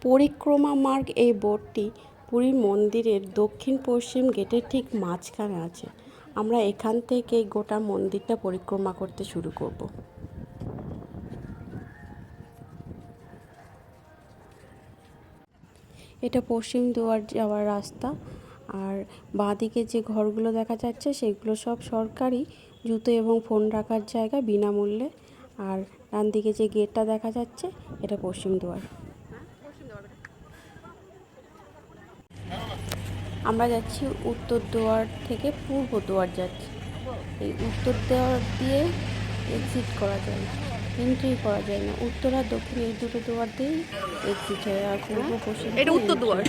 পরিক্রমা মার্গ এই বোর্ডটি পুরীর মন্দিরের দক্ষিণ পশ্চিম গেটের ঠিক মাঝখানে আছে। আমরা এখান থেকে গোটা মন্দিরটা পরিক্রমা করতে শুরু করব। এটা পশ্চিম দুয়ার যাওয়ার রাস্তা। আর বাঁদিকে যে ঘরগুলো দেখা যাচ্ছে সেগুলো সব সরকারি জুতো এবং ফোন রাখার জায়গা বিনামূল্যে। আর ডান দিকে যে গেটটা দেখা যাচ্ছে এটা পশ্চিম দুয়ার। আমরা যাচ্ছি উত্তর দুয়ার থেকে পূর্ব দুয়ার যাচ্ছি। এই উত্তর দুয়ার দিয়ে এক্সিট করা যায়, এন্ট্রি করা যায় না। উত্তর আর দক্ষিণ এই দুটো দুয়ার দিয়েই এক্সিট হয়, আর পূর্ব পশ্চিম এটা উত্তর দুয়ার।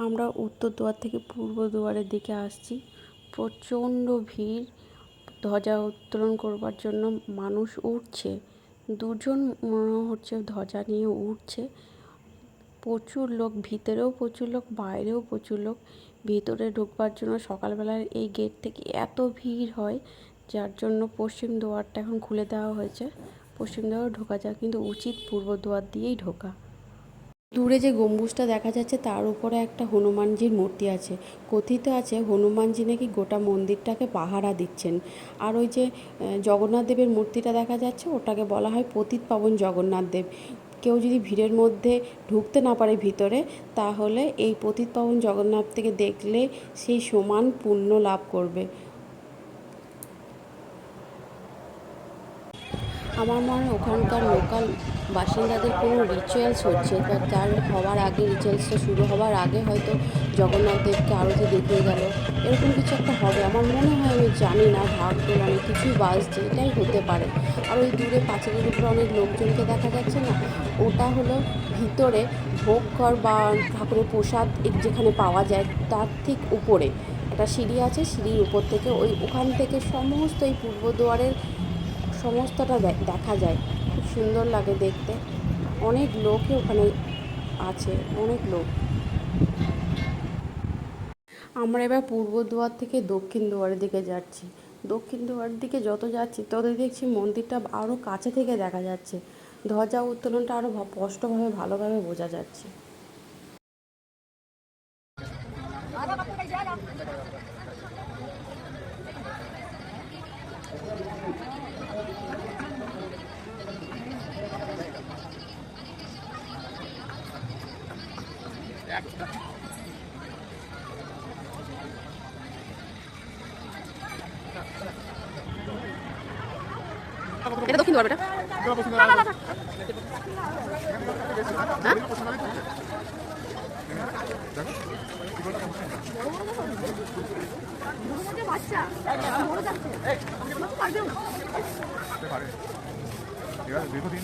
আমরা উত্তর দুয়ার থেকে পূর্ব দুয়ারের দিকে আসছি। প্রচণ্ড ভিড়। ধ্বজা উত্তোলন করবার জন্য মানুষ উঠছে। দুজন মনে হচ্ছে ধ্বজা নিয়ে উঠছে। প্রচুর লোক, ভিতরেও প্রচুর লোক, বাইরেও প্রচুর লোক। ভিতরে ঢুকবার জন্য সকালবেলার এই গেট থেকে এত ভিড় হয়, যার জন্য পশ্চিম দুয়ারটা এখন খুলে দেওয়া হয়েছে। পশ্চিম দুয়ারে ঢোকা যায়, কিন্তু উচিত পূর্ব দুয়ার দিয়েই ঢোকা। দূরে যে গম্বুজটা দেখা যাচ্ছে তার উপরে একটা হনুমানজির মূর্তি আছে। কথিত আছে হনুমানজি নাকি গোটা মন্দিরটাকে পাহারা দিচ্ছেন। আর ওই যে জগন্নাথ দেবের মূর্তিটা দেখা যাচ্ছে ওটাকে বলা হয় পতিত পাবন জগন্নাথ দেব। কেউ যদি ভিড়ের মধ্যে ঢুকতে না পারে ভিতরে, তাহলে এই পতিত পাবন জগন্নাথ থেকে দেখলে সেই সমান পুণ্য লাভ করবে। আমার মনে হয় ওখানকার লোকাল বাসিন্দাদের কোনো রিচুয়ালস হচ্ছে, বা তার হওয়ার আগে, রিচুয়ালসটা শুরু হওয়ার আগে হয়তো জগন্নাথ দেবকে আরতি দেখিয়ে গেল, এরকম কিছু একটা হবে আমার মনে হয়। আমি জানি না, ঢাক ঢোল অনেক কিছুই বাজছে, এটাই হতে পারে। আর ওই দূরে পাঁচিলের উপরে অনেক লোকজনকে দেখা যাচ্ছে না, ওটা হলো ভিতরে ভোগঘর বা ঠাকুরের প্রসাদ যেখানে পাওয়া যায় তার ঠিক উপরে একটা সিঁড়ি আছে। সিঁড়ির উপর থেকে ওখান থেকে সমস্ত এই পূর্ব দুয়ারের সমস্তটা দেখা যায়। খুব সুন্দর লাগে দেখতে। অনেক লোকই ওখানে আছে, অনেক লোক। আমরা এবার পূর্ব দুয়ার থেকে দক্ষিণ দুয়ারের দিকে যাচ্ছি। দক্ষিণ দুয়ারের দিকে যত যাচ্ছি তত দেখছি মন্দিরটা আরও কাছে থেকে দেখা যাচ্ছে। ধ্বজা উত্তোলনটা আরও স্পষ্টভাবে ভালোভাবে বোঝা যাচ্ছে। এটা দক্ষিণ দুয়ার। এটা দীর্ঘদিন